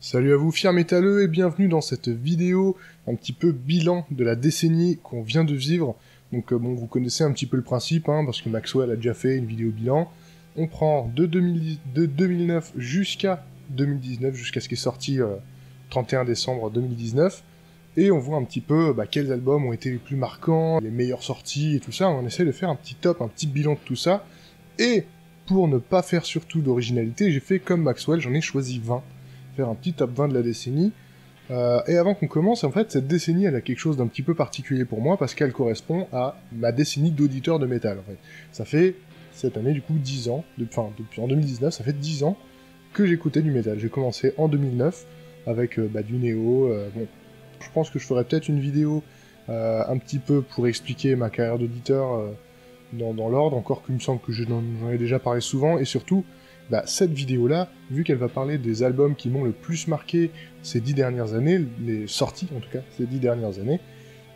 Salut à vous fiers métalleux et bienvenue dans cette vidéo un petit peu bilan de la décennie qu'on vient de vivre. Donc bon, vous connaissez un petit peu le principe, parce que Maxwell a déjà fait une vidéo bilan. On prend de 2009 jusqu'à 2019, jusqu'à ce qui est sorti 31 décembre 2019. Et on voit un petit peu quels albums ont été les plus marquants, les meilleures sorties et tout ça. On essaie de faire un petit top, un petit bilan de tout ça. Et pour ne pas faire surtout d'originalité, j'ai fait comme Maxwell, j'en ai choisi 20. Faire un petit top 20 de la décennie. Et avant qu'on commence, en fait, cette décennie, elle a quelque chose d'un petit peu particulier pour moi, parce qu'elle correspond à ma décennie d'auditeur de métal, en fait. Ça fait, cette année, du coup, 10 ans, depuis en 2019, ça fait 10 ans que j'écoutais du métal. J'ai commencé en 2009, avec du néo, bon, je pense que je ferai peut-être une vidéo un petit peu pour expliquer ma carrière d'auditeur dans l'ordre, encore qu'il me semble que j'en ai déjà parlé souvent, et surtout, cette vidéo-là, vu qu'elle va parler des albums qui m'ont le plus marqué ces 10 dernières années, les sorties en tout cas, ces 10 dernières années,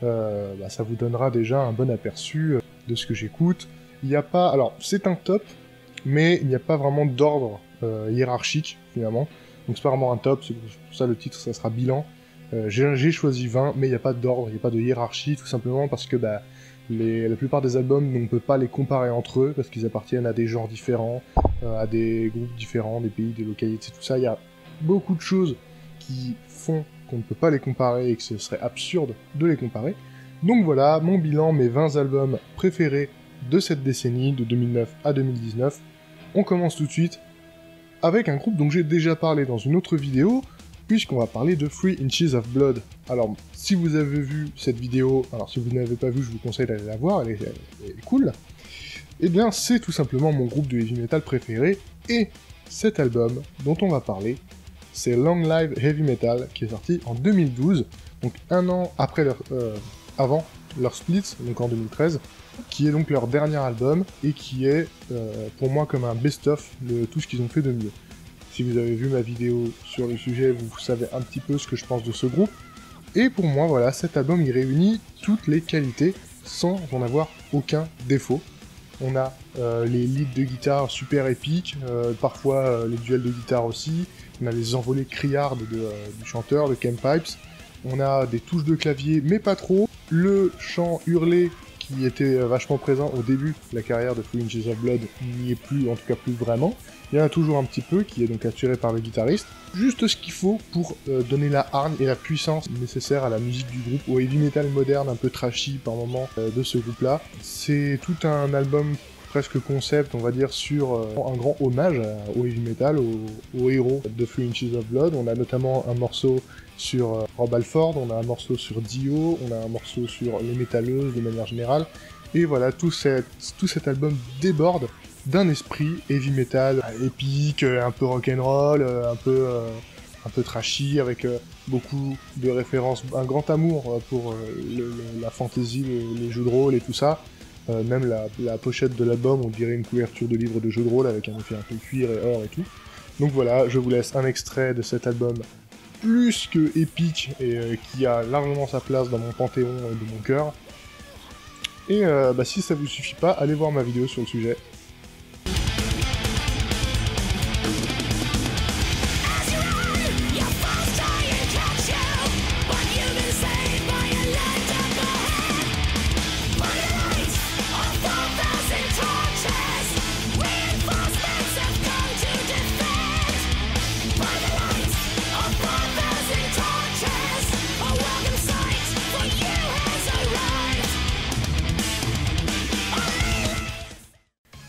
ça vous donnera déjà un bon aperçu de ce que j'écoute. Il n'y a pas... Alors, c'est un top, mais il n'y a pas vraiment d'ordre hiérarchique, finalement. Donc c'est pas vraiment un top, c'est pour ça le titre, ça sera bilan. J'ai choisi 20, mais il n'y a pas d'ordre, il n'y a pas de hiérarchie, tout simplement parce que la plupart des albums, on ne peut pas les comparer entre eux, parce qu'ils appartiennent à des genres différents, à des groupes différents, des pays, des localités, tout ça. Il y a beaucoup de choses qui font qu'on ne peut pas les comparer et que ce serait absurde de les comparer. Donc voilà, mon bilan, mes 20 albums préférés de cette décennie, de 2009 à 2019. On commence tout de suite avec un groupe dont j'ai déjà parlé dans une autre vidéo, puisqu'on va parler de 3 Inches of Blood. Alors, si vous avez vu cette vidéo, alors si vous ne l'avez pas vue, je vous conseille d'aller la voir, elle est cool. Eh bien, c'est tout simplement mon groupe de heavy metal préféré, et cet album dont on va parler, c'est Long Live Heavy Metal, qui est sorti en 2012, donc un an après avant leur split, donc en 2013, qui est donc leur dernier album, et qui est, pour moi, comme un best-of de tout ce qu'ils ont fait de mieux. Si vous avez vu ma vidéo sur le sujet, vous savez un petit peu ce que je pense de ce groupe. Et pour moi, voilà, cet album, il réunit toutes les qualités sans en avoir aucun défaut. On a les leads de guitare super épiques, parfois les duels de guitare aussi. On a les envolées criardes du chanteur, de Ken Pipes. On a des touches de clavier, mais pas trop. Le chant hurlé qui était vachement présent au début de la carrière de 3 Inches of Blood n'y est plus, en tout cas plus vraiment. Il y en a toujours un petit peu, qui est donc assuré par le guitariste. Juste ce qu'il faut pour donner la hargne et la puissance nécessaire à la musique du groupe, au heavy metal moderne, un peu trashy par moment de ce groupe-là. C'est tout un album presque concept, on va dire, sur un grand hommage au heavy metal, aux héros de 3 Inches of Blood. On a notamment un morceau sur Rob Halford, on a un morceau sur Dio, on a un morceau sur les métalleuses de manière générale. Et voilà, tout cet album déborde d'un esprit heavy metal épique, un peu rock'n'roll, un peu trashy, avec beaucoup de références, un grand amour pour la fantasy, les jeux de rôle et tout ça. Même la pochette de l'album, on dirait une couverture de livre de jeux de rôle avec un effet un peu cuir et or et tout. Donc voilà, je vous laisse un extrait de cet album plus que épique et qui a largement sa place dans mon panthéon et de mon cœur. Et si ça vous suffit pas, allez voir ma vidéo sur le sujet.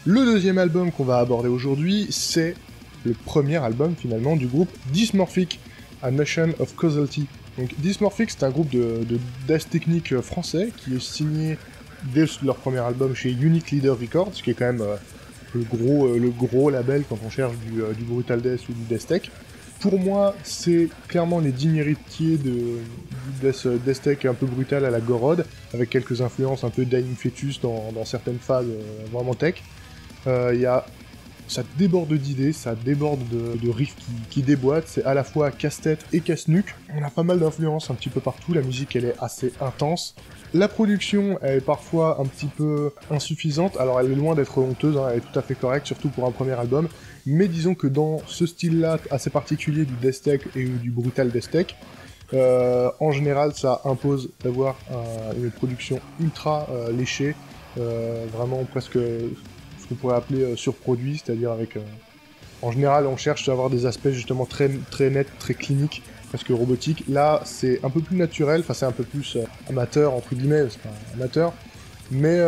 Le deuxième album qu'on va aborder aujourd'hui, c'est le premier album finalement du groupe Dysmorphic, A Notion of Causality. Donc Dysmorphic, c'est un groupe de death technique français qui est signé dès leur premier album chez Unique Leader Records, qui est quand même le gros label quand on cherche du brutal death ou du death tech. Pour moi, c'est clairement les dignes héritiers du death tech un peu brutal à la Gorod, avec quelques influences un peu Dying Fetus dans certaines phases vraiment tech. Ça déborde d'idées, ça déborde de riffs qui déboîtent, c'est à la fois casse-tête et casse-nuque. On a pas mal d'influences un petit peu partout, la musique elle est assez intense. La production elle est parfois un petit peu insuffisante, alors elle est loin d'être honteuse, elle est tout à fait correcte, surtout pour un premier album. mais disons que dans ce style-là assez particulier du death tech et du brutal death tech, en général ça impose d'avoir une production ultra léchée, vraiment presque ce qu'on pourrait appeler surproduit, c'est-à-dire avec... en général on cherche à avoir des aspects justement très nets, très cliniques, presque robotiques. Là c'est un peu plus naturel, enfin c'est un peu plus amateur entre guillemets, c'est pas amateur, mais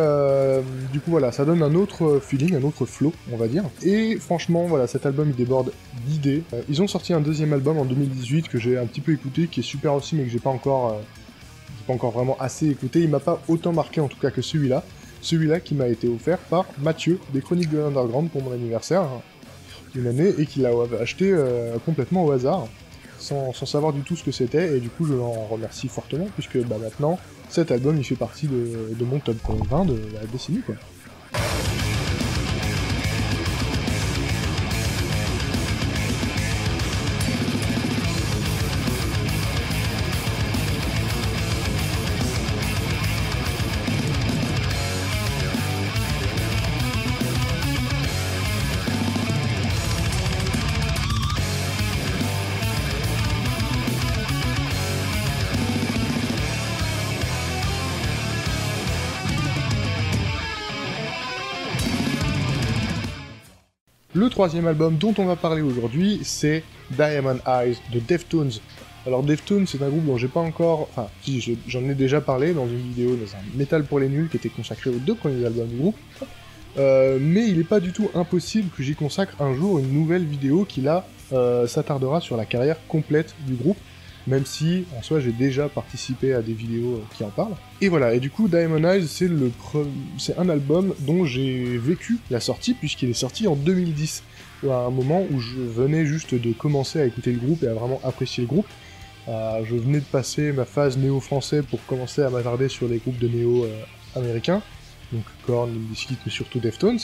du coup voilà, ça donne un autre feeling, un autre flow, on va dire. Et franchement, voilà, cet album il déborde d'idées. Ils ont sorti un deuxième album en 2018 que j'ai un petit peu écouté, qui est super aussi, mais que j'ai pas encore vraiment assez écouté. Il m'a pas autant marqué en tout cas que celui-là. Celui-là qui m'a été offert par Mathieu, des Chroniques de l'Underground, pour mon anniversaire, une année, et qui l'a acheté complètement au hasard, sans savoir du tout ce que c'était, et du coup je l'en remercie fortement, puisque bah, maintenant, cet album il fait partie de mon top 20 de la décennie, quoi. Le troisième album dont on va parler aujourd'hui, c'est Diamond Eyes de Deftones. Alors Deftones, c'est un groupe dont j'ai pas encore... Enfin, si, j'en ai déjà parlé dans une vidéo dans un Metal pour les nuls qui était consacré aux 2 premiers albums du groupe. Mais il est pas du tout impossible que j'y consacre un jour une nouvelle vidéo qui là s'attardera sur la carrière complète du groupe, même si en soi j'ai déjà participé à des vidéos qui en parlent. Et voilà, et du coup Diamond Eyes c'est un album dont j'ai vécu la sortie puisqu'il est sorti en 2010, à un moment où je venais juste de commencer à écouter le groupe et à vraiment apprécier le groupe. Je venais de passer ma phase néo-français pour commencer à m'attarder sur les groupes de néo américains, donc Korn, Limp Bizkit, mais surtout Deftones.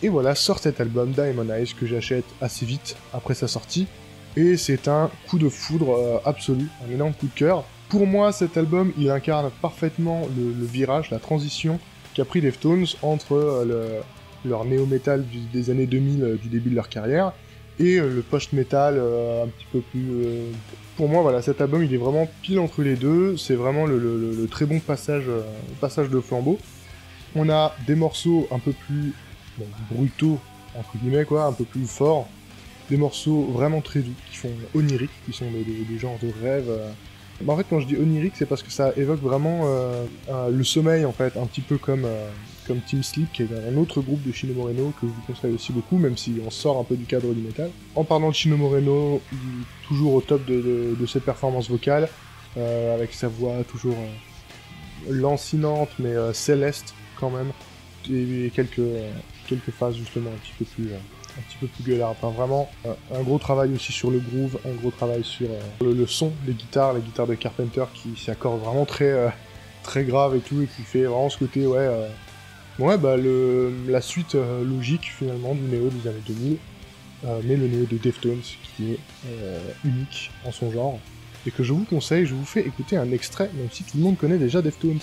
Et voilà, sort cet album Diamond Eyes que j'achète assez vite après sa sortie. Et c'est un coup de foudre absolu, un énorme coup de cœur. Pour moi, cet album, il incarne parfaitement le virage, la transition qu'a pris Deftones entre leur néo-metal des années 2000, du début de leur carrière, et le post-metal un petit peu plus... Pour moi, voilà, cet album, il est vraiment pile entre les deux, c'est vraiment le très bon passage de flambeau. On a des morceaux un peu plus brutaux, entre guillemets, quoi, un peu plus forts, des morceaux vraiment très doux, qui font oniriques, qui sont des genres de rêves. Bah, en fait, quand je dis onirique, c'est parce que ça évoque vraiment le sommeil, en fait, un petit peu comme Team Sleep, qui est un autre groupe de Chino Moreno, que je vous conseille aussi beaucoup, même si on sort un peu du cadre du métal. En parlant de Chino Moreno, toujours au top de ses performances vocales, avec sa voix toujours lancinante, mais céleste, quand même, et quelques phases, justement, un petit peu plus gueulard. Enfin, vraiment, un gros travail aussi sur le groove, un gros travail sur le son, les guitares de Carpenter qui s'accordent vraiment très grave et tout, et qui fait vraiment ce côté, la suite logique, finalement, du néo des années 2000, mais le néo de Deftones, qui est unique en son genre, et que je vous conseille, je vous fais écouter un extrait, même si tout le monde connaît déjà Deftones.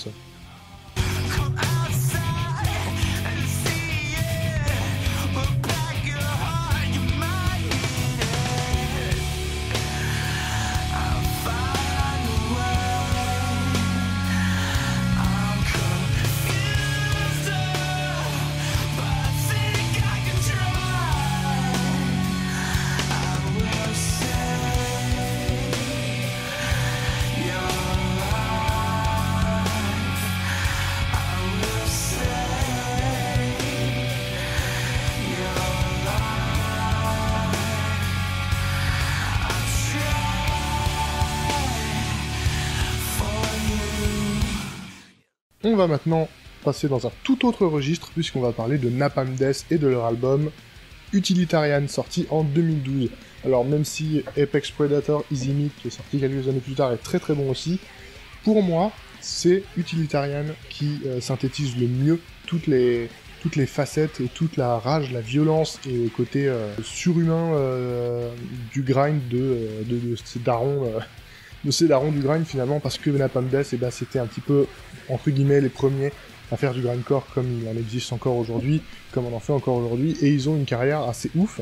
On va maintenant passer dans un tout autre registre, puisqu'on va parler de Napalm Death et de leur album Utilitarian, sorti en 2012. Alors même si Apex Predator Easy Meat, qui est sorti quelques années plus tard, est très très bon aussi, pour moi, c'est Utilitarian qui synthétise le mieux toutes les facettes et toute la rage, la violence et le côté surhumain du grind de ces darons... de ces darons du grind finalement, parce que Napalm Death, c'était un petit peu, entre guillemets, les premiers à faire du grindcore comme il en existe encore aujourd'hui, comme on en fait encore aujourd'hui, et ils ont une carrière assez ouf,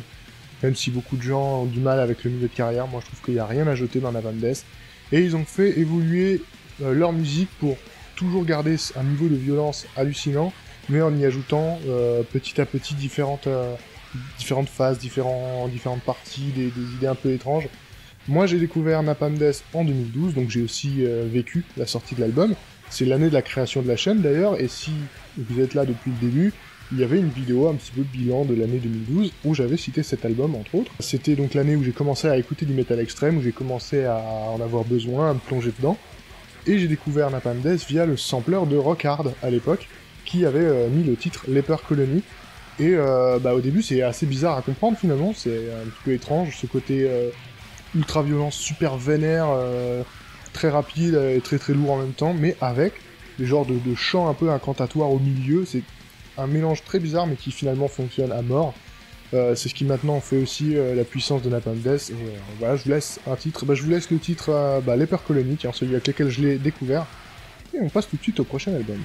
même si beaucoup de gens ont du mal avec le milieu de carrière. Moi je trouve qu'il n'y a rien à jeter dans Napalm Death, et ils ont fait évoluer leur musique pour toujours garder un niveau de violence hallucinant, mais en y ajoutant petit à petit différentes phases, différentes parties, des idées un peu étranges. Moi j'ai découvert Napalm Death en 2012, donc j'ai aussi vécu la sortie de l'album. C'est l'année de la création de la chaîne d'ailleurs, et si vous êtes là depuis le début, il y avait une vidéo un petit peu bilan de l'année 2012 où j'avais cité cet album entre autres. C'était donc l'année où j'ai commencé à écouter du métal extrême, où j'ai commencé à en avoir besoin, à me plonger dedans. Et j'ai découvert Napalm Death via le sampler de Rock Hard à l'époque, qui avait mis le titre Leper Colony. Et au début c'est assez bizarre à comprendre finalement, c'est un petit peu étrange, ce côté ultra violence, super vénère, très rapide et très très lourd en même temps, mais avec des genres de chants un peu incantatoires au milieu. C'est un mélange très bizarre mais qui finalement fonctionne à mort. C'est ce qui maintenant fait aussi la puissance de Napalm Death. Et voilà, je vous laisse un titre, je vous laisse le titre Leper Colony, qui est celui avec lequel je l'ai découvert, et on passe tout de suite au prochain album.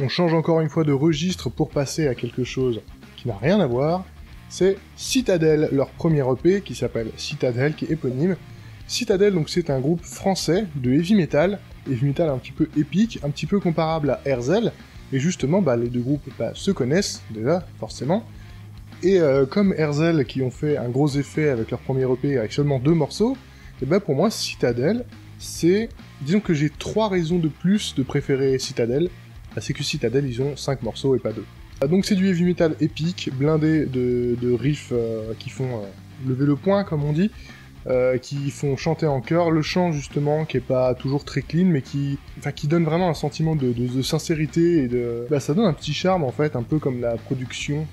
On change encore une fois de registre pour passer à quelque chose qui n'a rien à voir, c'est Citadel, leur premier EP qui s'appelle Citadel, qui est éponyme. Citadel, donc c'est un groupe français de heavy metal un petit peu épique, un petit peu comparable à Herzl, et justement les deux groupes se connaissent déjà, forcément, et comme Herzl qui ont fait un gros effet avec leur premier EP avec seulement 2 morceaux, et pour moi Citadel, c'est... Disons que j'ai 3 raisons de plus de préférer Citadel. C'est que Citadel, ils ont 5 morceaux et pas 2. Donc c'est du heavy metal épique, blindé de riffs qui font lever le poing, comme on dit, qui font chanter en chœur, le chant justement, qui est pas toujours très clean, mais qui donne vraiment un sentiment de sincérité, et de... ça donne un petit charme, en fait, un peu comme la production,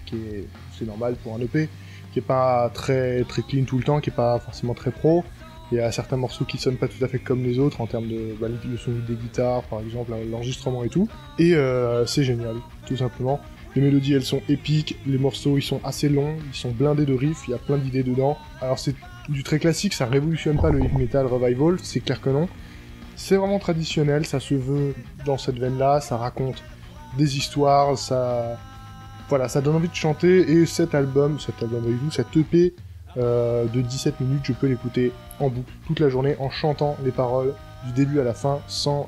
c'est normal pour un EP, qui est pas très clean tout le temps, qui est pas forcément très pro. Il y a certains morceaux qui sonnent pas tout à fait comme les autres en termes de le son des guitares, par exemple, l'enregistrement et tout. Et c'est génial, tout simplement. Les mélodies, elles sont épiques, les morceaux, ils sont assez longs, ils sont blindés de riffs, il y a plein d'idées dedans. Alors c'est du très classique, ça révolutionne pas le heavy metal revival, c'est clair que non. C'est vraiment traditionnel, ça se veut dans cette veine-là, ça raconte des histoires, ça donne envie de chanter, et cet album avec vous, cet EP, de 17 minutes, je peux l'écouter en boucle toute la journée en chantant les paroles du début à la fin sans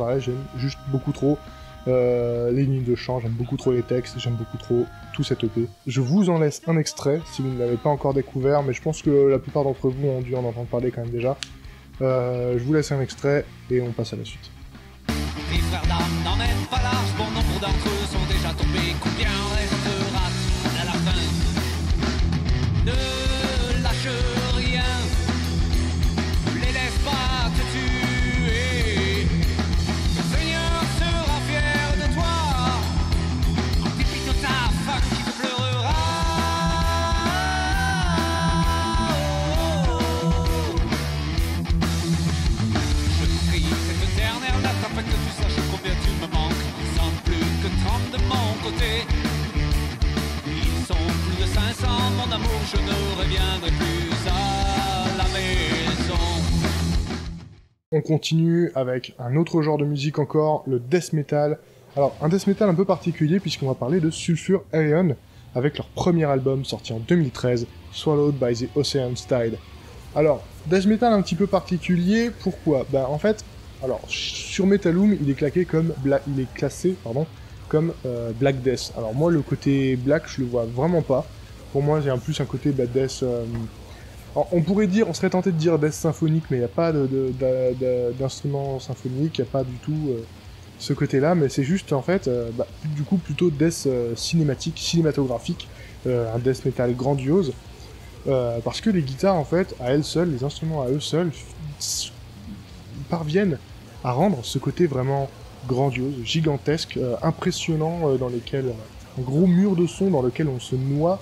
arrêt. J'aime juste beaucoup trop les lignes de chant, j'aime beaucoup trop les textes, j'aime beaucoup trop tout cet EP. Je vous en laisse un extrait si vous ne l'avez pas encore découvert, mais je pense que la plupart d'entre vous ont dû en entendre parler quand même déjà. Je vous laisse un extrait et on passe à la suite. Les frères d'âme n'emmènent pas large, bon nombre d'entre eux sont déjà tombés. Combien restera à la fin? Ne lâche rien, les laisse pas te tuer. Le Seigneur sera fier de toi, en dépit de ta femme qui te pleurera. Je crie cette éternelle date afin que tu saches combien tu me manques. Ils sont plus que 30 de mon côté. Ils sont plus de 500, mon amour, je ne reviendrai plus à la maison. On continue avec un autre genre de musique encore, le death metal. Alors, un death metal un peu particulier puisqu'on va parler de Sulphur Aeon avec leur premier album sorti en 2013, Swallowed by the Ocean's Tide. Alors, death metal un petit peu particulier, pourquoi? En fait, alors, sur Metaloom, il est classé comme Black Death. Alors moi, le côté black, je le vois vraiment pas. Pour moi, j'ai plus un côté death... on pourrait dire, on serait tenté de dire death symphonique, mais il n'y a pas d'instrument symphonique, il n'y a pas du tout ce côté-là, mais c'est juste, en fait, du coup, plutôt death cinématographique, un death metal grandiose. parce que les guitares, en fait, à elles seules, les instruments à eux seuls, parviennent à rendre ce côté vraiment grandiose, gigantesque, impressionnant, dans lesquels un gros mur de son dans lequel on se noie,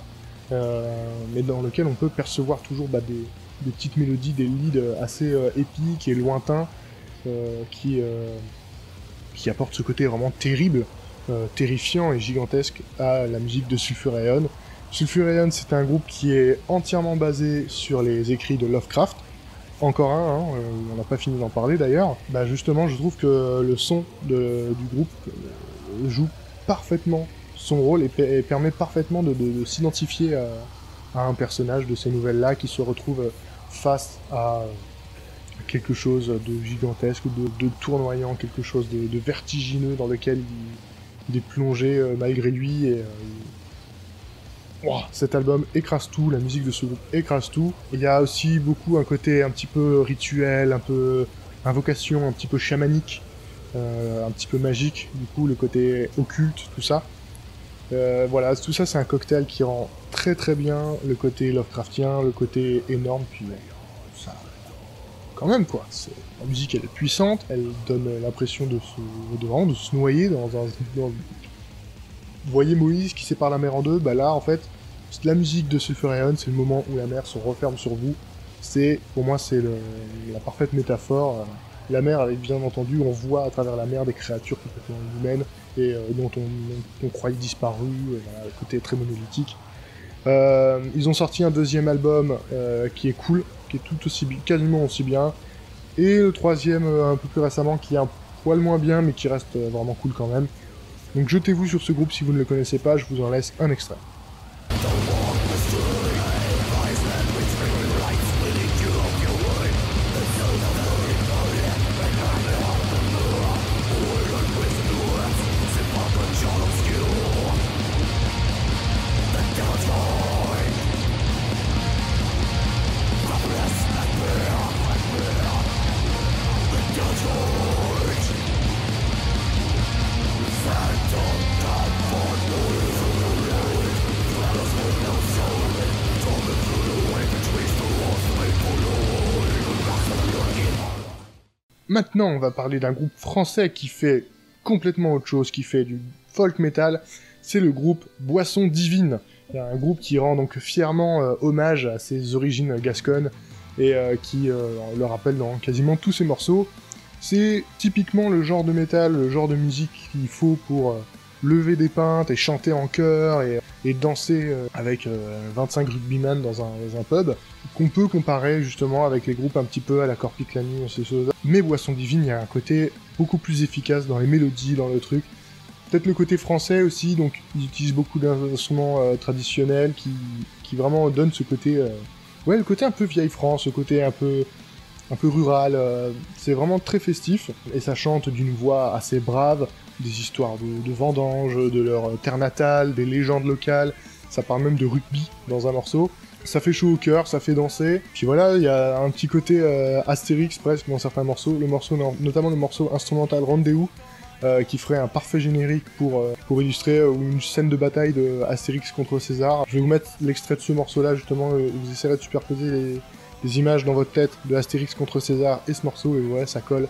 mais dans lequel on peut percevoir toujours des petites mélodies, des leads assez épiques et lointains, qui apportent ce côté vraiment terrible, terrifiant et gigantesque à la musique de Sulfureon. Sulfureon, c'est un groupe qui est entièrement basé sur les écrits de Lovecraft. Encore un, on n'a pas fini d'en parler d'ailleurs. Bah justement, je trouve que le son du groupe joue parfaitement son rôle et permet parfaitement de s'identifier à un personnage de ces nouvelles-là qui se retrouve face à quelque chose de gigantesque, de tournoyant, quelque chose de vertigineux dans lequel il est plongé malgré lui. Et cet album écrase tout, la musique de ce groupe écrase tout. Il y a aussi beaucoup un côté un petit peu rituel, un peu invocation, un petit peu chamanique, un petit peu magique, du coup le côté occulte, tout ça. Voilà, tout ça c'est un cocktail qui rend très très bien le côté Lovecraftien, le côté énorme, puis ça... Quand même quoi, la musique elle est puissante, elle donne l'impression de se noyer dans... Vous voyez Moïse qui sépare la mer en deux, bah là en fait, la musique de Sulfureon, c'est le moment où la mer se referme sur vous. Pour moi c'est la parfaite métaphore. La mer, avec bien entendu, on voit à travers la mer des créatures complètement humaines et dont on croyait disparues, voilà, le côté très monolithique. Ils ont sorti un deuxième album qui est cool, qui est quasiment aussi bien, et le troisième un peu plus récemment qui est un poil moins bien mais qui reste vraiment cool quand même. Donc jetez-vous sur ce groupe si vous ne le connaissez pas, je vous en laisse un extrait. Maintenant, on va parler d'un groupe français qui fait complètement autre chose, qui fait du folk metal. C'est le groupe Boisson Divine. C'est un groupe qui rend donc fièrement hommage à ses origines gasconnes et qui le rappelle dans quasiment tous ses morceaux. C'est typiquement le genre de métal, le genre de musique qu'il faut pour lever des pintes et chanter en chœur et danser avec 25 rugbyman dans un pub, qu'on peut comparer justement avec les groupes un petit peu à la Corpiclani, ces choses-là. Mais Boisson Divine, il y a un côté beaucoup plus efficace dans les mélodies, dans le truc. Peut-être le côté français aussi, donc ils utilisent beaucoup d'instruments traditionnels qui vraiment donnent ce côté... le côté un peu vieille France, ce côté un peu rural, c'est vraiment très festif, et ça chante d'une voix assez brave, des histoires de vendanges, de leur terre natale, des légendes locales, ça parle même de rugby dans un morceau, ça fait chaud au cœur, ça fait danser, puis voilà, il y a un petit côté Astérix presque dans certains morceaux, notamment le morceau instrumental Rendez-vous, qui ferait un parfait générique pour illustrer une scène de bataille de Astérix contre César. Je vais vous mettre l'extrait de ce morceau-là, justement, vous essayerez de superposer les images dans votre tête de Astérix contre César et ce morceau, et ouais, ça colle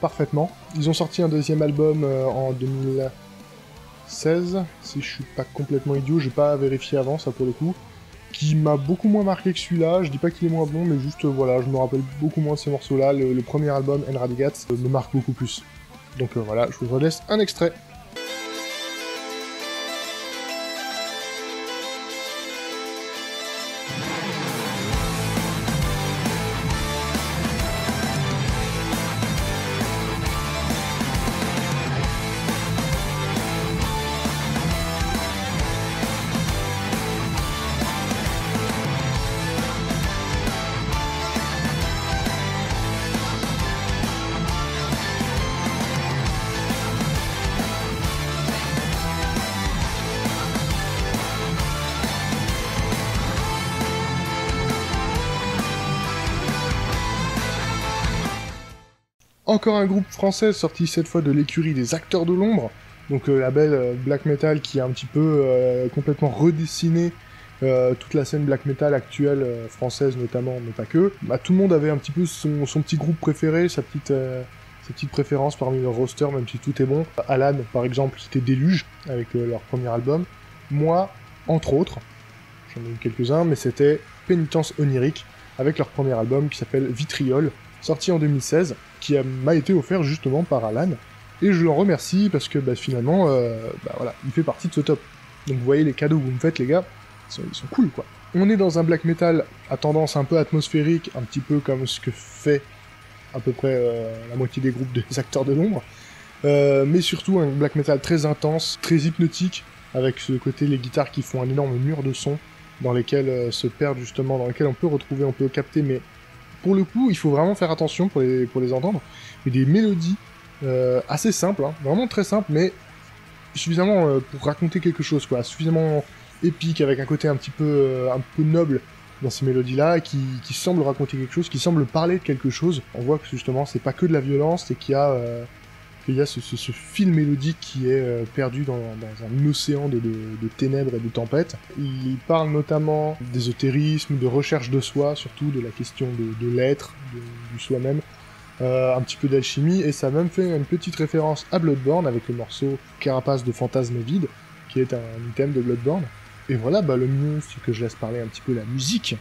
parfaitement. Ils ont sorti un deuxième album en 2016, si je suis pas complètement idiot, j'ai pas vérifié avant, ça pour le coup, qui m'a beaucoup moins marqué que celui-là. Je dis pas qu'il est moins bon, mais juste, voilà, je me rappelle beaucoup moins de ces morceaux-là. Le premier album, Enradigats, me marque beaucoup plus. Donc voilà, je vous laisse un extrait. Encore un groupe français sorti cette fois de l'écurie des Acteurs de l'Ombre, donc label black metal qui a un petit peu complètement redessiné toute la scène black metal actuelle, française notamment, mais pas que, bah, tout le monde avait un petit peu son petit groupe préféré, sa petite préférence parmi leur roster, même si tout est bon. Alan, par exemple, c'était Déluge, avec leur premier album. Moi, entre autres, j'en ai eu quelques-uns, mais c'était Pénitence Onirique, avec leur premier album qui s'appelle Vitriol, sorti en 2016, qui m'a été offert justement par Alan, et je l'en remercie parce que finalement, voilà, il fait partie de ce top. Donc vous voyez les cadeaux que vous me faites, les gars, ils sont cool, quoi. On est dans un black metal à tendance un peu atmosphérique, un petit peu comme ce que fait à peu près la moitié des groupes des acteurs de l'ombre, mais surtout un black metal très intense, très hypnotique, avec ce côté les guitares qui font un énorme mur de son, dans lesquels se perdent justement, dans lesquels on peut capter, mais pour le coup, il faut vraiment faire attention pour les entendre, mais des mélodies assez simples, hein, vraiment très simples, mais suffisamment pour raconter quelque chose, quoi, suffisamment épique, avec un côté un peu noble dans ces mélodies-là, qui semblent raconter quelque chose, qui semblent parler de quelque chose. On voit que justement, c'est pas que de la violence, et qu'il y a ce fil mélodique qui est perdu dans un océan de ténèbres et de tempêtes. Il parle notamment d'ésotérisme, de recherche de soi, surtout de la question de l'être, du soi-même, un petit peu d'alchimie, et ça a même fait une petite référence à Bloodborne avec le morceau Carapace de Fantasme Vide, qui est un item de Bloodborne. Et voilà, le mieux, c'est que je laisse parler un petit peu la musique.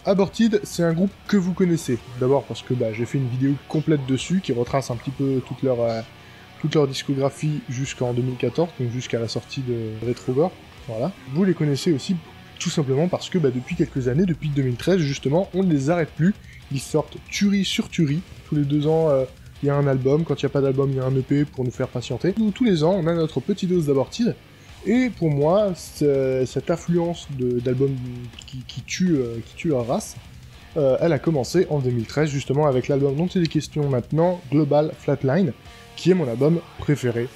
Aborted, c'est un groupe que vous connaissez. D'abord parce que j'ai fait une vidéo complète dessus qui retrace un petit peu toute leur discographie jusqu'en 2014, donc jusqu'à la sortie de Retrogore. Voilà. Vous les connaissez aussi tout simplement parce que depuis quelques années, depuis 2013 justement, on ne les arrête plus. Ils sortent tuerie sur tuerie. Tous les 2 ans, il y a un album. Quand il n'y a pas d'album, il y a un EP pour nous faire patienter. Tous les ans, on a notre petite dose d'Aborted. Et pour moi, cette affluence d'albums qui tue leur race, elle a commencé en 2013, justement avec l'album dont il est question maintenant, Global Flatline, qui est mon album préféré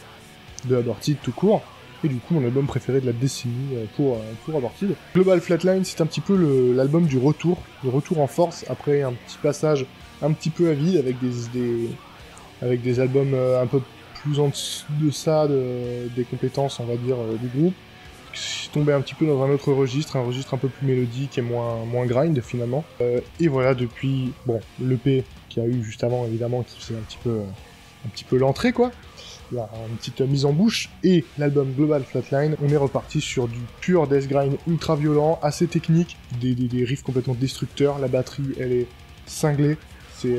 de Aborted tout court, et du coup mon album préféré de la décennie pour Aborted. Global Flatline, c'est un petit peu l'album du retour en force, après un petit passage un petit peu à vide, avec des albums un peu plus en deçà des compétences, on va dire, du groupe. C'est tombé un petit peu dans un autre registre, un registre un peu plus mélodique et moins grind finalement. Et voilà, depuis, l'EP qu'il y a eu juste avant, évidemment, qui faisait un petit peu l'entrée, quoi. Là, une petite mise en bouche, et l'album Global Flatline, on est reparti sur du pur death grind ultra violent, assez technique, des riffs complètement destructeurs, la batterie, elle est cinglée, c'est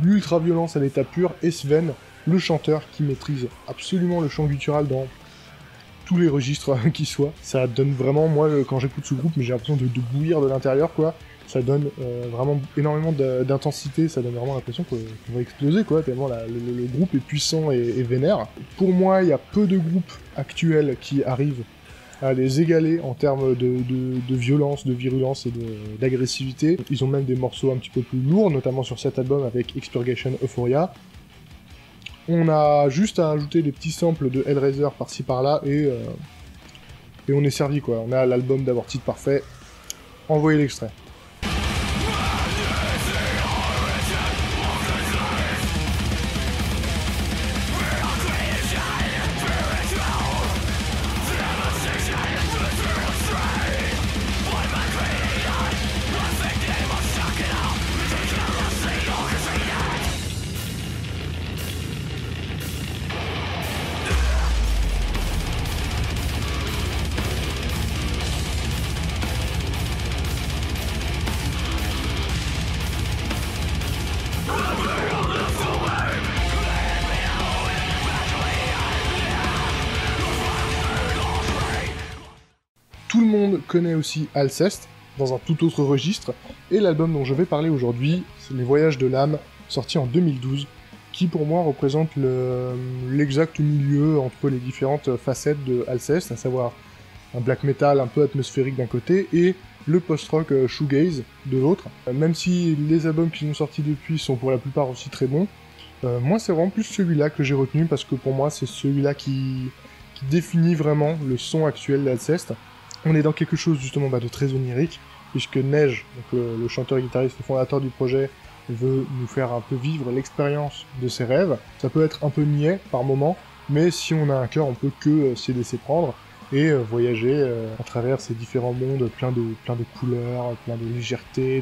l'ultra violence à l'état pur, et Sven, le chanteur qui maîtrise absolument le chant guttural dans tous les registres qui soient. Ça donne vraiment, moi, quand j'écoute ce groupe, mais j'ai l'impression de bouillir de l'intérieur, quoi. Ça donne vraiment énormément d'intensité, ça donne vraiment l'impression qu'on va exploser, quoi, tellement le groupe est puissant et vénère. Pour moi, il y a peu de groupes actuels qui arrivent à les égaler en termes de violence, de virulence et d'agressivité. Ils ont même des morceaux un petit peu plus lourds, notamment sur cet album avec Expurgation Euphoria. On a juste à ajouter des petits samples de Hellraiser par-ci par-là, et on est servi, quoi. On a l'album d'Aborted parfait. Envoyez l'extrait. Tout le monde connaît aussi Alceste, dans un tout autre registre, et l'album dont je vais parler aujourd'hui, c'est Les Voyages de l'âme, sorti en 2012, qui pour moi représente l'exact milieu entre les différentes facettes de Alceste, à savoir un black metal un peu atmosphérique d'un côté, et le post-rock shoegaze de l'autre. Même si les albums qui sont sortis depuis sont pour la plupart aussi très bons, moi c'est vraiment plus celui-là que j'ai retenu, parce que pour moi c'est celui-là qui définit vraiment le son actuel d'Alceste. On est dans quelque chose justement de très onirique, puisque Neige, donc le chanteur guitariste, le fondateur du projet, veut nous faire un peu vivre l'expérience de ses rêves. Ça peut être un peu niais par moment, mais si on a un cœur, on peut que s'y laisser prendre et voyager à travers ces différents mondes plein de couleurs, plein de légèreté,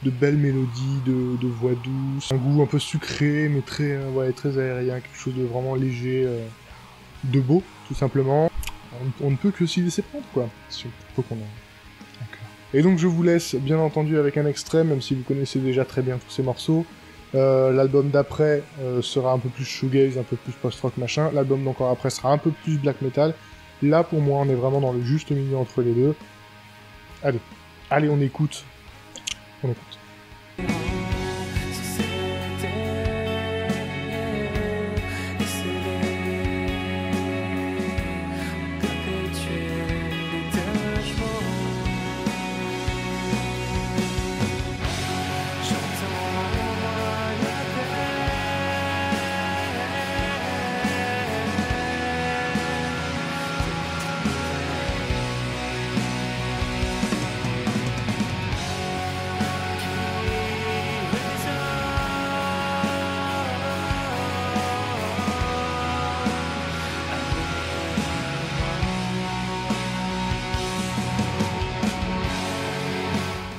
de belles mélodies, de voix douces, un goût un peu sucré, mais très aérien, quelque chose de vraiment léger, de beau, tout simplement. On ne peut que s'y laisser prendre, quoi. Faut qu'on a... Et donc je vous laisse, bien entendu, avec un extrait, même si vous connaissez déjà très bien tous ces morceaux. L'album d'après sera un peu plus shoegaze, un peu plus post-rock, machin. L'album d'encore après sera un peu plus black metal. Là, pour moi, on est vraiment dans le juste milieu entre les deux. Allez, on écoute. On écoute.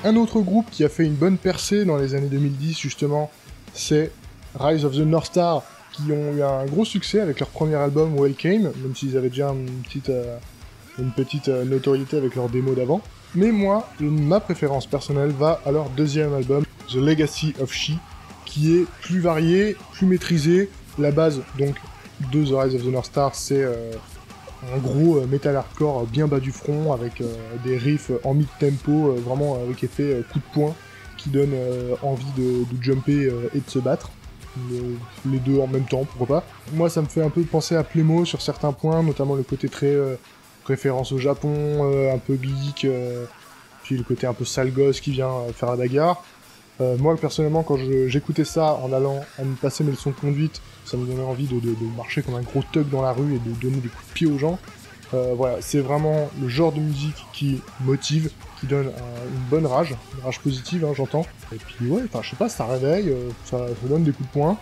Un autre groupe qui a fait une bonne percée dans les années 2010, justement, c'est Rise of the North Star, qui ont eu un gros succès avec leur premier album Welcome, même s'ils avaient déjà une petite notoriété avec leur démo d'avant. Mais moi, ma préférence personnelle va à leur deuxième album, The Legacy of She, qui est plus varié, plus maîtrisé. La base, donc, de The Rise of the North Star, c'est un gros metal hardcore bien bas du front, avec des riffs en mid-tempo, vraiment avec effet coup de poing, qui donne envie de jumper et de se battre. Les deux en même temps, pourquoi pas. Moi, ça me fait un peu penser à Plémo sur certains points, notamment le côté très référence au Japon, un peu geek, puis le côté un peu sale gosse qui vient faire la bagarre. Moi, personnellement, quand j'écoutais ça en allant à me passer mes leçons de conduite, ça me donnait envie de marcher comme un gros thug dans la rue et de donner des coups de pied aux gens. Voilà, c'est vraiment le genre de musique qui motive, qui donne une bonne rage, une rage positive, hein, j'entends. Et puis ouais, enfin, je sais pas, ça réveille, ça donne des coups de poing.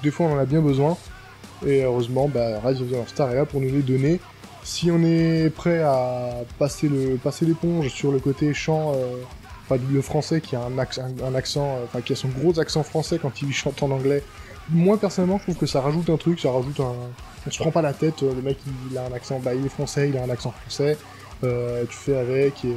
Des fois, on en a bien besoin. Et heureusement, Rise of the North Star est là pour nous les donner. Si on est prêt à passer l'éponge sur le côté chant... le français qui a un accent, qui a son gros accent français quand il chante en anglais. Moi, personnellement, je trouve que ça rajoute un truc, on se prend pas la tête, le mec, il a un accent, il est français, il a un accent français, tu fais avec, et...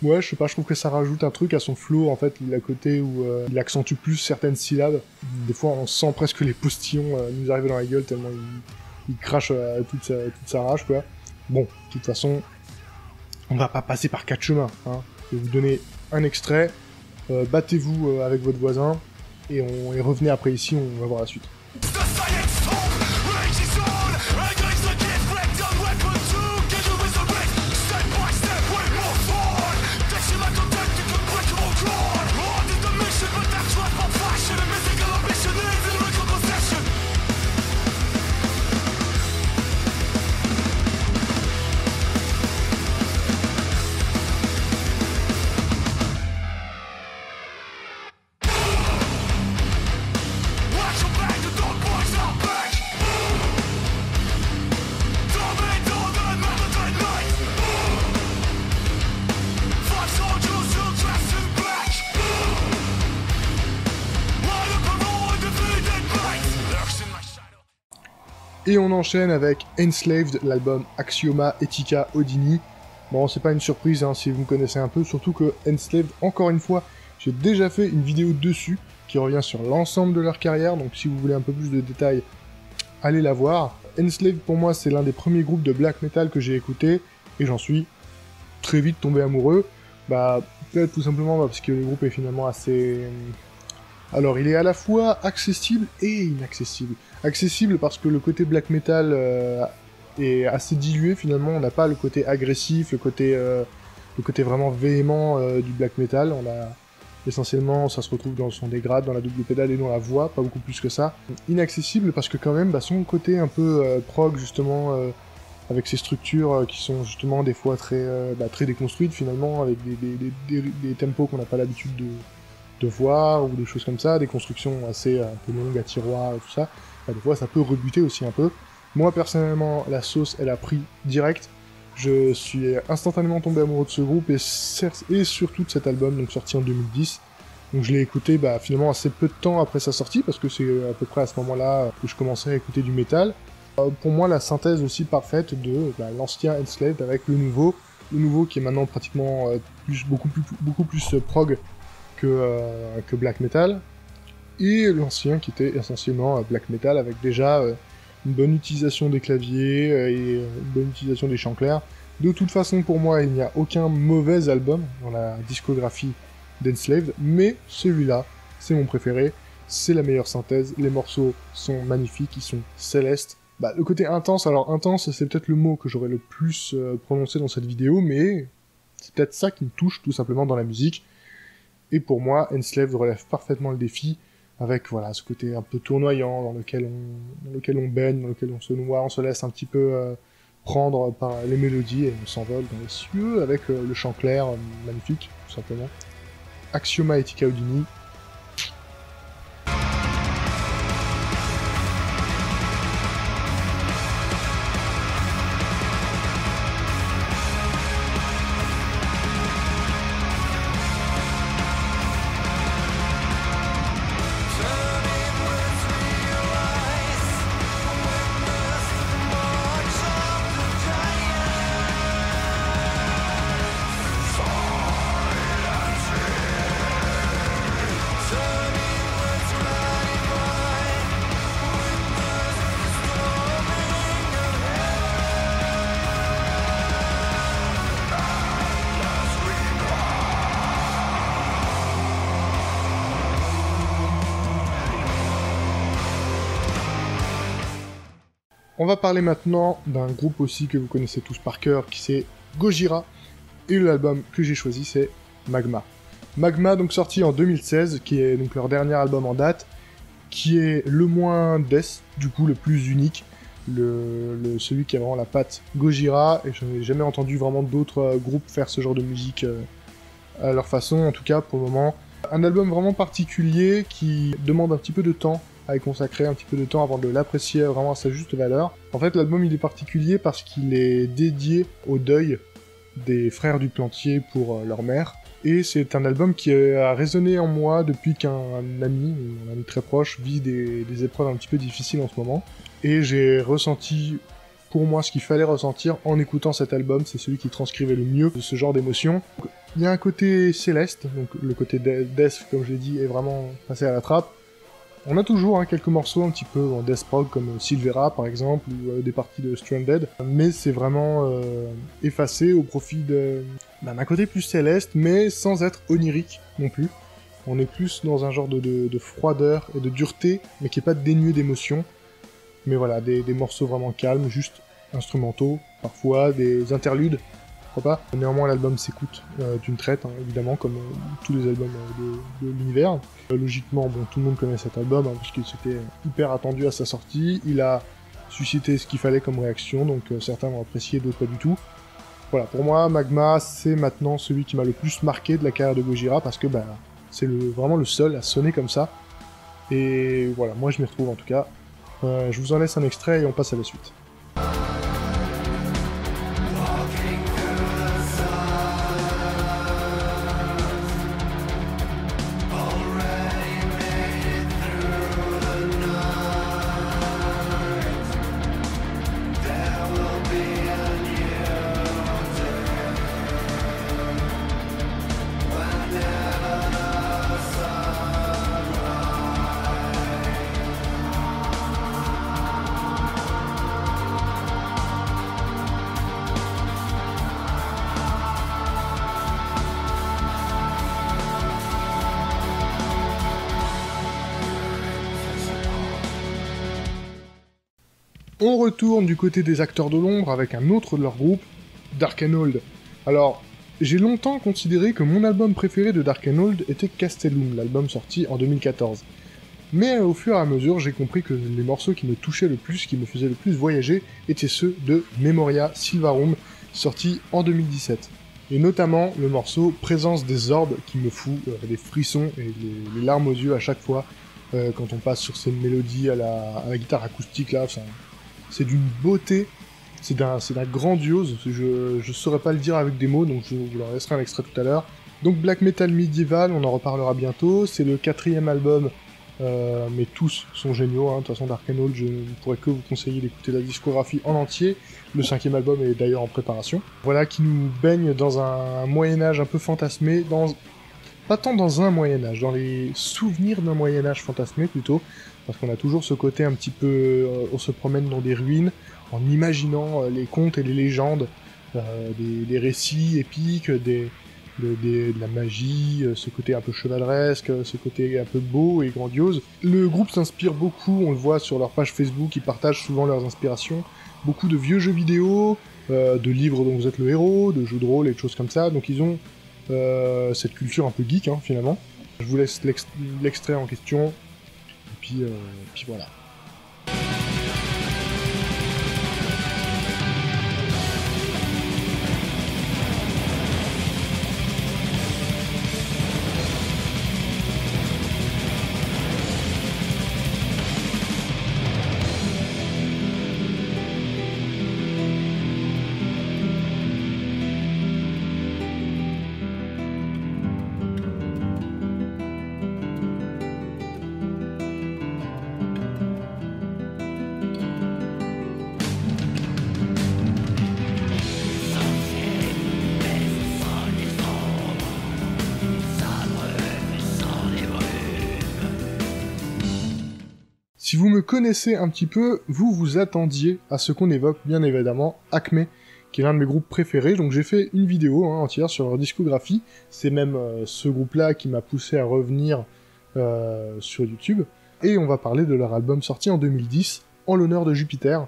Ouais, je sais pas, je trouve que ça rajoute un truc à son flow, en fait, le côté où il accentue plus certaines syllabes. Des fois, on sent presque les postillons nous arriver dans la gueule, tellement il crache toute sa rage, quoi. Bon, de toute façon, on va pas passer par 4 chemins, hein. Je vais vous donner un extrait, battez-vous avec votre voisin, et revenez après ici, on va voir la suite. Et on enchaîne avec Enslaved, l'album Axioma Etica Odini. Bon, c'est pas une surprise hein, si vous me connaissez un peu, surtout que Enslaved, encore une fois, j'ai déjà fait une vidéo dessus, qui revient sur l'ensemble de leur carrière, donc si vous voulez un peu plus de détails, allez la voir. Enslaved, pour moi, c'est l'un des premiers groupes de black metal que j'ai écouté, et j'en suis très vite tombé amoureux. Peut-être tout simplement parce que le groupe est finalement assez Alors, il est à la fois accessible et inaccessible. Accessible parce que le côté black metal est assez dilué, finalement. On n'a pas le côté agressif, le côté vraiment véhément du black metal. On a essentiellement, ça se retrouve dans le son des grades, dans la double pédale et dans la voix, pas beaucoup plus que ça. Inaccessible parce que quand même, son côté un peu prog, justement, avec ses structures qui sont justement des fois très déconstruites, finalement, avec des tempos qu'on n'a pas l'habitude de voir, ou des choses comme ça, des constructions assez un peu longues à tiroir et tout ça, des fois ça peut rebuter aussi un peu. Moi personnellement, la sauce elle a pris direct, je suis instantanément tombé amoureux de ce groupe et surtout de cet album, donc sorti en 2010. Donc je l'ai écouté finalement assez peu de temps après sa sortie, parce que c'est à peu près à ce moment-là que je commençais à écouter du métal. Pour moi, la synthèse aussi parfaite de l'ancien Enslaved avec le nouveau qui est maintenant pratiquement beaucoup plus prog que black metal, et l'ancien qui était essentiellement black metal avec déjà une bonne utilisation des claviers et une bonne utilisation des chants clairs. De toute façon, pour moi, il n'y a aucun mauvais album dans la discographie d'Enslaved, mais celui-là, c'est mon préféré, c'est la meilleure synthèse, les morceaux sont magnifiques, ils sont célestes. Le côté intense, alors intense, c'est peut-être le mot que j'aurais le plus prononcé dans cette vidéo, mais c'est peut-être ça qui me touche tout simplement dans la musique. Et pour moi, Enslaved relève parfaitement le défi, avec ce côté un peu tournoyant, dans lequel on baigne, dans lequel on se noie, on se laisse un petit peu prendre par les mélodies, et on s'envole dans les cieux, avec le chant clair magnifique, tout simplement. Axioma et Tika Houdini. On va parler maintenant d'un groupe aussi que vous connaissez tous par cœur, qui c'est Gojira, et l'album que j'ai choisi c'est Magma. Magma, donc sorti en 2016, qui est donc leur dernier album en date, qui est le moins death, du coup le plus unique, celui qui a vraiment la patte Gojira, et je n'ai jamais entendu vraiment d'autres groupes faire ce genre de musique à leur façon, en tout cas pour le moment. Un album vraiment particulier qui demande un petit peu de temps à y consacrer, un petit peu de temps avant de l'apprécier vraiment à sa juste valeur. En fait, l'album il est particulier parce qu'il est dédié au deuil des frères du Plantier pour leur mère, et c'est un album qui a résonné en moi depuis qu'un ami très proche, vit des épreuves un petit peu difficiles en ce moment, et j'ai ressenti pour moi ce qu'il fallait ressentir en écoutant cet album, c'est celui qui transcrivait le mieux de ce genre d'émotion. Il y a un côté céleste, donc le côté death, comme je l'ai dit, est vraiment passé à la trappe. On a toujours quelques morceaux un petit peu en death prog, comme Silvera par exemple, ou des parties de Stranded, mais c'est vraiment effacé au profit d'un côté plus céleste, mais sans être onirique non plus. On est plus dans un genre de froideur et de dureté, mais qui est pas dénué d'émotion. Mais voilà, des morceaux vraiment calmes, juste instrumentaux, parfois des interludes, pourquoi pas. Néanmoins, l'album s'écoute d'une traite, évidemment, comme tous les albums de l'univers. Logiquement, tout le monde connaît cet album, puisqu'il s'était hyper attendu à sa sortie. Il a suscité ce qu'il fallait comme réaction, donc certains l'ont apprécié, d'autres pas du tout. Voilà, pour moi, Magma, c'est maintenant celui qui m'a le plus marqué de la carrière de Gojira, parce que c'est vraiment le seul à sonner comme ça. Et voilà, moi je m'y retrouve en tout cas. Je vous en laisse un extrait et on passe à la suite. On retourne du côté des acteurs de l'ombre avec un autre de leur groupe, Dark and Old. Alors, j'ai longtemps considéré que mon album préféré de Dark and Old était Castellum, l'album sorti en 2014. Mais au fur et à mesure, j'ai compris que les morceaux qui me touchaient le plus, qui me faisaient le plus voyager, étaient ceux de Memoria Silvarum, sorti en 2017. Et notamment le morceau Présence des Orbes, qui me fout des frissons et les larmes aux yeux à chaque fois, quand on passe sur ces mélodies à la guitare acoustique là, c'est d'une beauté, c'est d'un grandiose, je saurais pas le dire avec des mots, donc je vous en laisserai un extrait tout à l'heure. Donc Black Metal Médiéval, on en reparlera bientôt, c'est le 4e album, mais tous sont géniaux, hein. De toute façon Dark and Old, je ne pourrais que vous conseiller d'écouter la discographie en entier, le 5e album est d'ailleurs en préparation. Voilà, qui nous baigne dans un Moyen-Âge un peu fantasmé, pas tant dans un Moyen-Âge, dans les souvenirs d'un Moyen-Âge fantasmé plutôt, parce qu'on a toujours ce côté un petit peu, on se promène dans des ruines, en imaginant les contes et les légendes, des récits épiques, de la magie, ce côté un peu chevaleresque, ce côté un peu beau et grandiose. Le groupe s'inspire beaucoup, on le voit sur leur page Facebook, ils partagent souvent leurs inspirations, beaucoup de vieux jeux vidéo, de livres dont vous êtes le héros, de jeux de rôle et de choses comme ça, donc ils ont cette culture un peu geek, hein, finalement. Je vous laisse l'extrait en question, et puis voilà. Si vous me connaissez un petit peu, vous vous attendiez à ce qu'on évoque, bien évidemment, Acme, qui est l'un de mes groupes préférés, donc j'ai fait une vidéo entière sur leur discographie, c'est même ce groupe-là qui m'a poussé à revenir sur YouTube, et on va parler de leur album sorti en 2010, En l'honneur de Jupiter,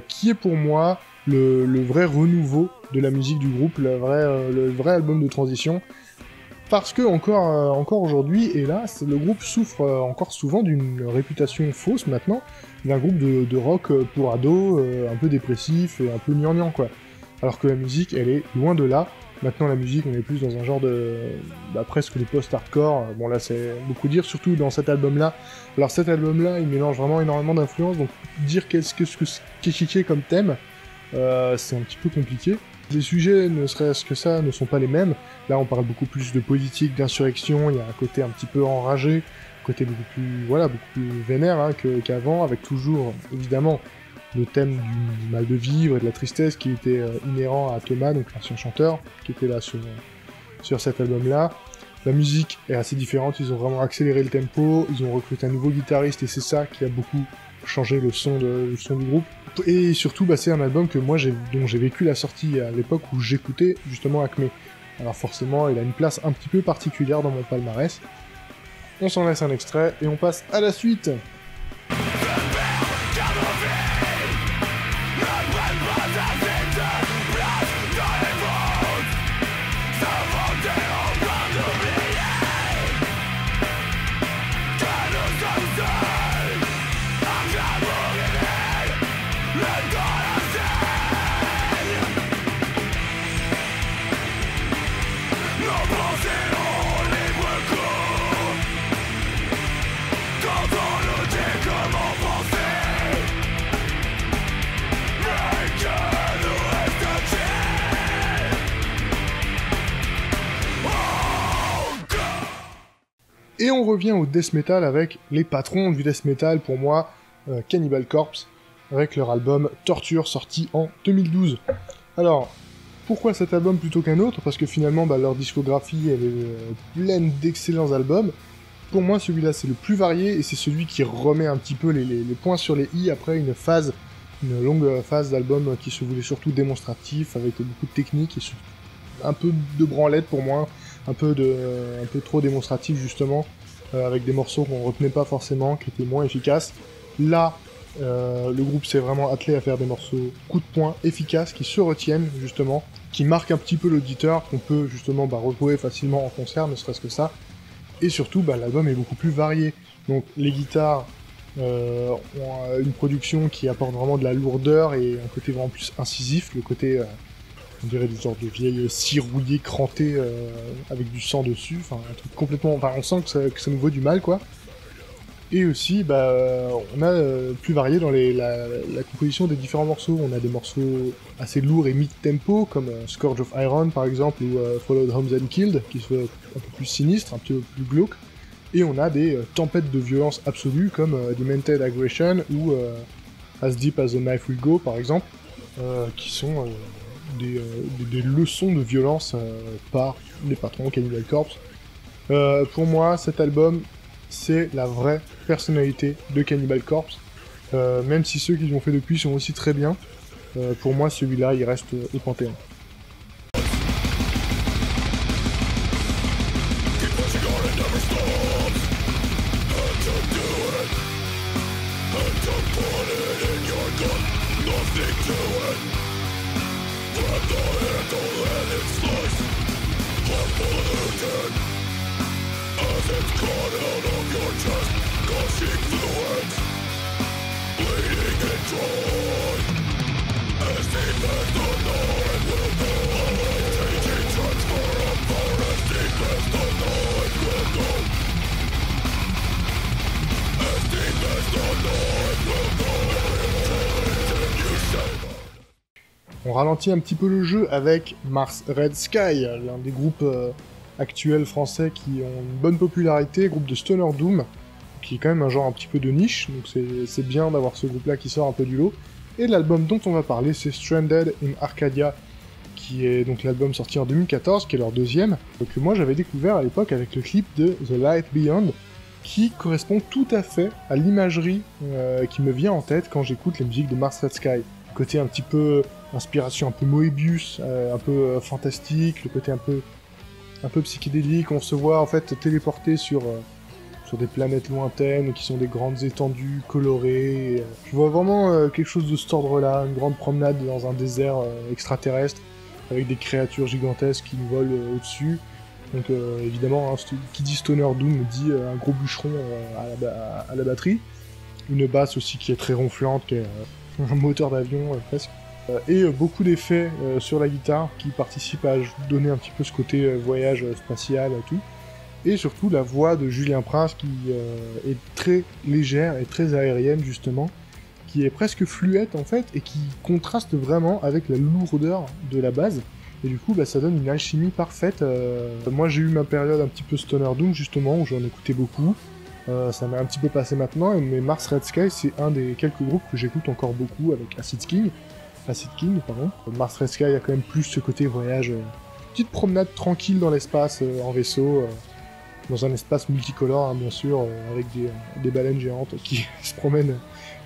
qui est pour moi le vrai renouveau de la musique du groupe, le vrai album de transition, parce que encore aujourd'hui, hélas, le groupe souffre encore souvent d'une réputation fausse maintenant, d'un groupe de rock pour ados, un peu dépressif et un peu gnangnan quoi. Alors que la musique, elle est loin de là. Maintenant la musique, on est plus dans un genre de... presque de post-hardcore, bon là c'est beaucoup dire, surtout dans cet album-là. Alors cet album-là, il mélange vraiment énormément d'influences, donc dire qu'est-ce qui est comme thème, c'est un petit peu compliqué. Les sujets, ne serait-ce que ça, ne sont pas les mêmes. Là, on parle beaucoup plus de politique, d'insurrection, il y a un côté un petit peu enragé, un côté beaucoup plus vénère qu'avant, avec toujours, évidemment, le thème du mal de vivre et de la tristesse qui était inhérent à Thomas, donc l'ancien chanteur, qui était là sur cet album-là. La musique est assez différente, ils ont vraiment accéléré le tempo, ils ont recruté un nouveau guitariste, et c'est ça qui a beaucoup changé le son du groupe. Et surtout, c'est un album dont j'ai vécu la sortie à l'époque où j'écoutais justement Acme. Alors forcément, il a une place un petit peu particulière dans mon palmarès. On s'en laisse un extrait et on passe à la suite. Et on revient au death metal avec les patrons du death metal, pour moi, Cannibal Corpse, avec leur album Torture, sorti en 2012. Alors, pourquoi cet album plutôt qu'un autre? Parce que finalement, leur discographie, elle est pleine d'excellents albums. Pour moi, celui-là, c'est le plus varié, et c'est celui qui remet un petit peu les points sur les i après une longue phase d'album qui se voulait surtout démonstratif, avec beaucoup de techniques, et un peu de branlette pour moi, un peu trop démonstratif justement, avec des morceaux qu'on retenait pas forcément, qui étaient moins efficaces. Là, Le groupe s'est vraiment attelé à faire des morceaux coup de poing, efficaces, qui se retiennent justement, qui marquent un petit peu l'auditeur, qu'on peut justement retrouver facilement en concert, ne serait-ce que ça. Et surtout, l'album est beaucoup plus varié. Donc les guitares ont une production qui apporte vraiment de la lourdeur et un côté vraiment plus incisif, le côté, on dirait des sortes de vieilles scie rouillée crantée avec du sang dessus, enfin un truc complètement... Enfin on sent que ça nous vaut du mal, quoi. Et aussi, on a plus varié dans la composition des différents morceaux. On a des morceaux assez lourds et mid-tempo, comme Scourge of Iron par exemple, ou Followed Homes and Killed, qui se fait un peu plus sinistre, un peu plus glauque. Et on a des tempêtes de violence absolue, comme Demented Aggression, ou As Deep as the Knife Will Go par exemple, qui sont des leçons de violence par les patrons Cannibal Corpse. Pour moi, cet album, c'est la vraie personnalité de Cannibal Corpse, même si ceux qui l'ont fait depuis sont aussi très bien. Pour moi, celui-là, il reste au panthéon. On ralentit un petit peu le jeu avec Mars Red Sky, l'un des groupes actuels français qui ont une bonne popularité, groupe de Stoner Doom, qui est quand même un genre un petit peu de niche, donc c'est bien d'avoir ce groupe-là qui sort un peu du lot. Et l'album dont on va parler, c'est Stranded in Arcadia, qui est donc l'album sorti en 2014, qui est leur deuxième, que moi j'avais découvert à l'époque avec le clip de The Light Beyond, qui correspond tout à fait à l'imagerie qui me vient en tête quand j'écoute les musiques de Mars Red Sky. Le côté un petit peu inspiration un peu Moebius, un peu fantastique, le côté un peu psychédélique, on se voit en fait téléporter sur des planètes lointaines qui sont des grandes étendues colorées. Je vois vraiment quelque chose de cet ordre-là, une grande promenade dans un désert extraterrestre avec des créatures gigantesques qui nous volent au-dessus. Donc évidemment, hein, qui dit Stoner Doom dit un gros bûcheron à la batterie, une basse aussi qui est très ronflante, qui est un moteur d'avion presque. Et beaucoup d'effets sur la guitare qui participent à donner un petit peu ce côté voyage spatial et tout. Et surtout la voix de Julien Prince qui est très légère et très aérienne justement, qui est presque fluette en fait, et qui contraste vraiment avec la lourdeur de la base. Et du coup ça donne une alchimie parfaite. Moi j'ai eu ma période un petit peu Stoner Doom justement, où j'en écoutais beaucoup. Ça m'a un petit peu passé maintenant, mais Mars Red Sky c'est un des quelques groupes que j'écoute encore beaucoup avec Acid King. Mars Red Sky a quand même plus ce côté voyage, petite promenade tranquille dans l'espace, en vaisseau, dans un espace multicolore, hein, bien sûr, avec des baleines géantes qui se promènent,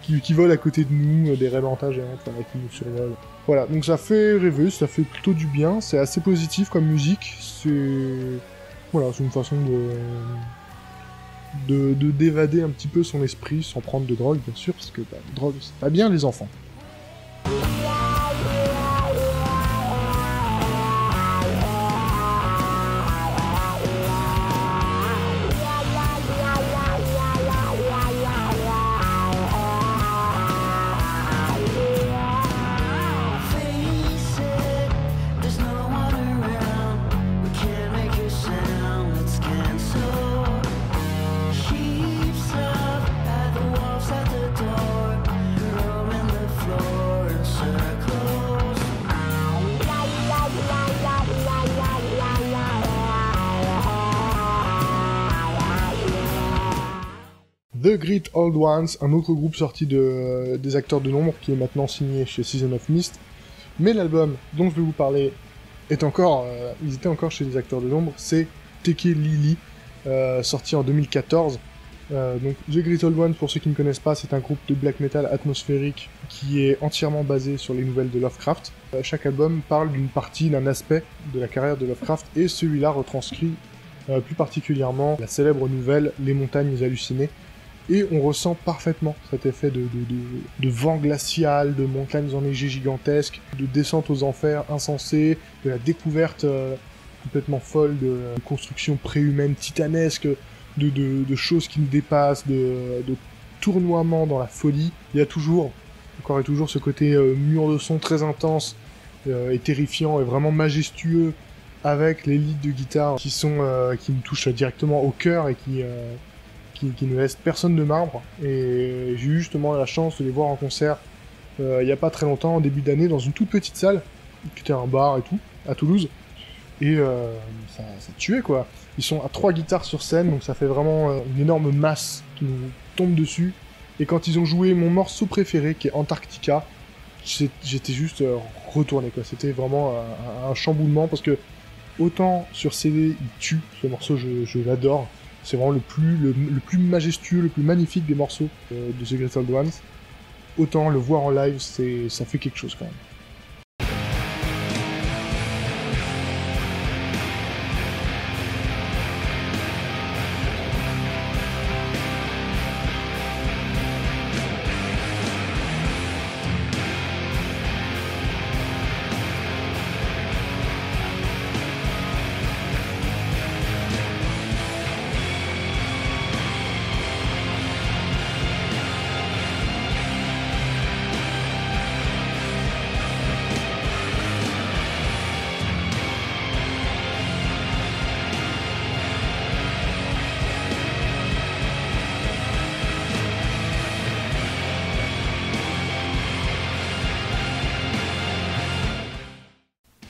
qui volent à côté de nous, des raimentas géantes qui nous survolent. Voilà, donc ça fait rêver, ça fait plutôt du bien, c'est assez positif comme musique, c'est une façon de d'évader un petit peu son esprit sans prendre de drogue, bien sûr, parce que la drogue, c'est pas bien les enfants. The Great Old Ones, un autre groupe sorti des Acteurs de l'Ombre, qui est maintenant signé chez Season of Mist. Mais l'album dont je vais vous parler est encore, ils étaient encore chez les Acteurs de l'Ombre, c'est Teke Lili, sorti en 2014. Donc The Great Old Ones, pour ceux qui ne connaissent pas, c'est un groupe de black metal atmosphérique qui est entièrement basé sur les nouvelles de Lovecraft. Chaque album parle d'une partie, d'un aspect de la carrière de Lovecraft, et celui-là retranscrit plus particulièrement la célèbre nouvelle Les Montagnes Hallucinées, et on ressent parfaitement cet effet de vent glacial, de montagnes enneigées gigantesques, de descente aux enfers insensée, de la découverte complètement folle de constructions préhumaines titanesques, de choses qui nous dépassent, de tournoiements dans la folie. Il y a toujours, encore et toujours, ce côté mur de son très intense et terrifiant et vraiment majestueux, avec les leads de guitare qui nous touchent directement au cœur et qui ne laissent personne de marbre. Et j'ai eu justement la chance de les voir en concert il y a pas très longtemps, en début d'année, dans une toute petite salle, qui était un bar et tout, à Toulouse. Et ça tuait, quoi. Ils sont à 3 guitares sur scène, donc ça fait vraiment une énorme masse qui nous tombe dessus. Et quand ils ont joué mon morceau préféré, qui est Antarctica, j'étais juste retourné, quoi. C'était vraiment un chamboulement, parce que autant sur CD, il tue, ce morceau, je l'adore. C'est vraiment le plus majestueux, le plus magnifique des morceaux de The Great Old Ones. Autant le voir en live, ça fait quelque chose, quand même.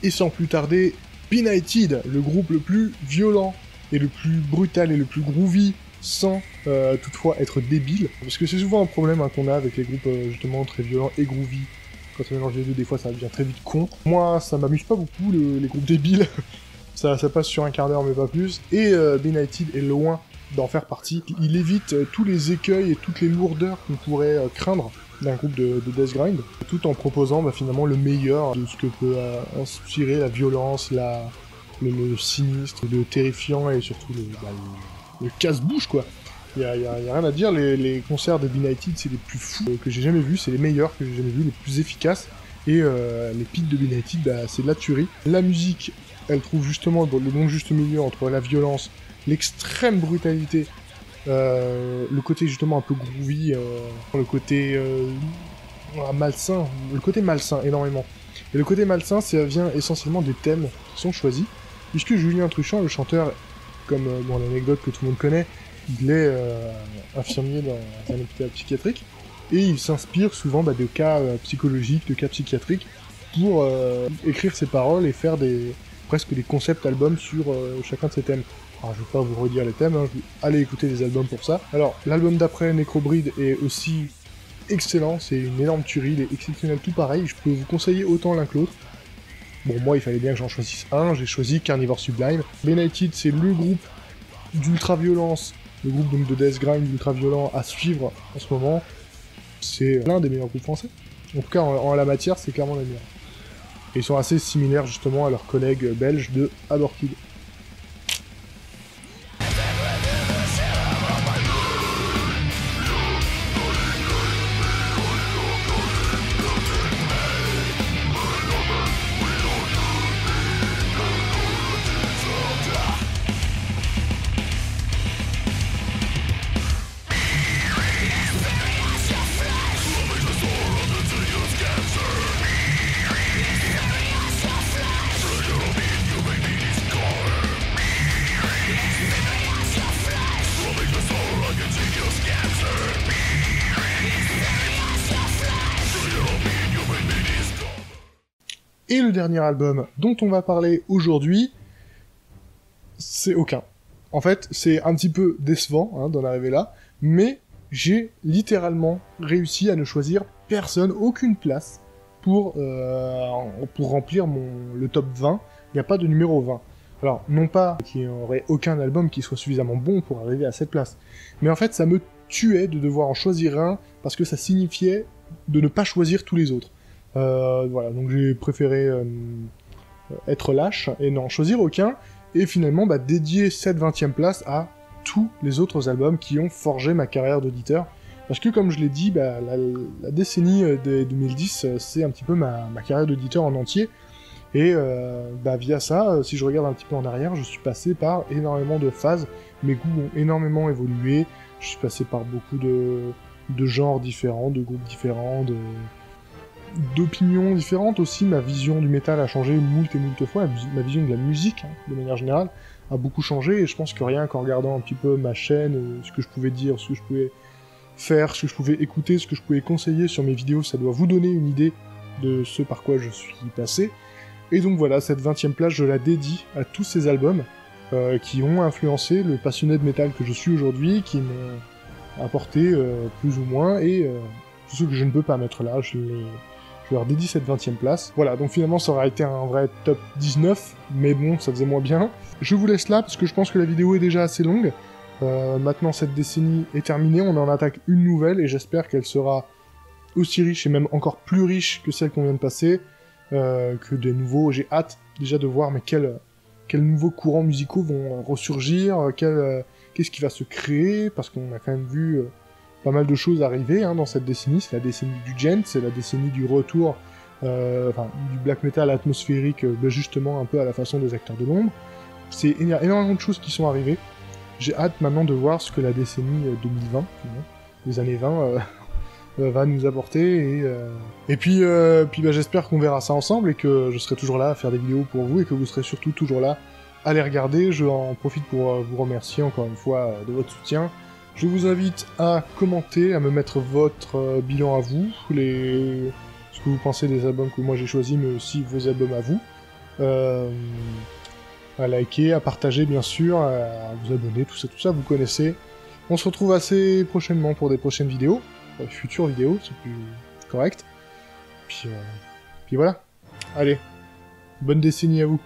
Et sans plus tarder, Benighted, le groupe le plus violent et le plus brutal et le plus groovy, sans toutefois être débile. Parce que c'est souvent un problème qu'on a avec les groupes justement très violents et groovy. Quand on mélange les deux, des fois ça devient très vite con. Moi, ça m'amuse pas beaucoup, les groupes débiles. ça passe sur un quart d'heure, mais pas plus. Et Benighted est loin d'en faire partie. Il évite tous les écueils et toutes les lourdeurs qu'on pourrait craindre d'un groupe de death grind, tout en proposant finalement le meilleur de ce que peut inspirer la violence, le sinistre, le terrifiant et surtout le casse-bouche, quoi. Y a rien à dire, les concerts de Benighted, c'est les plus fous que j'ai jamais vus, c'est les meilleurs que j'ai jamais vus, les plus efficaces, et les pics de Benighted, c'est de la tuerie. La musique, elle trouve justement le bon juste milieu entre la violence, l'extrême brutalité, le côté justement un peu groovy, le côté malsain, énormément. Et le côté malsain, ça vient essentiellement des thèmes qui sont choisis, puisque Julien Truchant, le chanteur, comme dans l'anecdote que tout le monde connaît, il est infirmier dans un hôpital psychiatrique, et il s'inspire souvent de cas psychologiques, de cas psychiatriques, pour écrire ses paroles et faire presque des concept albums sur chacun de ces thèmes. Alors, je vais pas vous redire les thèmes, allez écouter les albums pour ça. Alors, l'album d'après, Necrobreed, est aussi excellent, c'est une énorme tuerie, il est exceptionnel tout pareil, je peux vous conseiller autant l'un que l'autre. Bon, moi, il fallait bien que j'en choisisse un, j'ai choisi Carnivore Sublime. Benighted, c'est le groupe d'ultra-violence, le groupe donc de death grind ultra-violent à suivre en ce moment. C'est l'un des meilleurs groupes français. En tout cas, en la matière, c'est clairement le meilleur. Et ils sont assez similaires justement à leurs collègues belges de Aborted. Et le dernier album dont on va parler aujourd'hui, c'est aucun. En fait, c'est un petit peu décevant d'en arriver là, mais j'ai littéralement réussi à ne choisir personne, aucune place, pour remplir le top 20. Il n'y a pas de numéro 20. Alors, non pas qu'il n'y aurait aucun album qui soit suffisamment bon pour arriver à cette place, mais en fait, ça me tuait de devoir en choisir un, parce que ça signifiait de ne pas choisir tous les autres. Voilà, donc j'ai préféré être lâche et n'en choisir aucun, et finalement dédier cette 20e place à tous les autres albums qui ont forgé ma carrière d'auditeur. Parce que comme je l'ai dit, bah, la décennie de 2010, c'est un petit peu ma carrière d'auditeur en entier. Et bah, via ça, si je regarde un petit peu en arrière, je suis passé par énormément de phases. Mes goûts ont énormément évolué. Je suis passé par beaucoup de genres différents, de groupes différents, d'opinions différentes aussi. Ma vision du métal a changé moult et moult fois. Ma vision de la musique, hein, de manière générale, a beaucoup changé. Et je pense que rien qu'en regardant un petit peu ma chaîne, ce que je pouvais dire, ce que je pouvais faire, ce que je pouvais écouter, ce que je pouvais conseiller sur mes vidéos, ça doit vous donner une idée de ce par quoi je suis passé. Et donc voilà, cette 20e place, je la dédie à tous ces albums qui ont influencé le passionné de métal que je suis aujourd'hui, qui m'ont apporté plus ou moins, et tous ceux que je ne peux pas mettre là, je leur dédie cette 20e place. Voilà, donc finalement ça aurait été un vrai top 19, mais bon, ça faisait moins bien. Je vous laisse là, parce que je pense que la vidéo est déjà assez longue. Maintenant cette décennie est terminée, on en attaque une nouvelle, et j'espère qu'elle sera aussi riche, et même encore plus riche que celle qu'on vient de passer. Que des nouveaux, j'ai hâte déjà de voir mais quels nouveaux courants musicaux vont ressurgir, qu'est-ce qui va se créer, parce qu'on a quand même vu pas mal de choses arriver hein, dans cette décennie. C'est la décennie du gent, c'est la décennie du retour du black metal atmosphérique, justement un peu à la façon des Acteurs de l'Ombre. Il y a énormément de choses qui sont arrivées. J'ai hâte maintenant de voir ce que la décennie 2020, les années 20, va nous apporter, et puis bah, j'espère qu'on verra ça ensemble, et que je serai toujours là à faire des vidéos pour vous, et que vous serez surtout toujours là à les regarder. Je en profite pour vous remercier encore une fois de votre soutien. Je vous invite à commenter, à me mettre votre bilan à vous, ce que vous pensez des albums que moi j'ai choisis, mais aussi vos albums à vous, à liker, à partager bien sûr, à vous abonner, tout ça vous connaissez. On se retrouve assez prochainement pour des prochaines vidéos, futures vidéos, c'est plus correct. Puis voilà. Allez, bonne décennie à vous.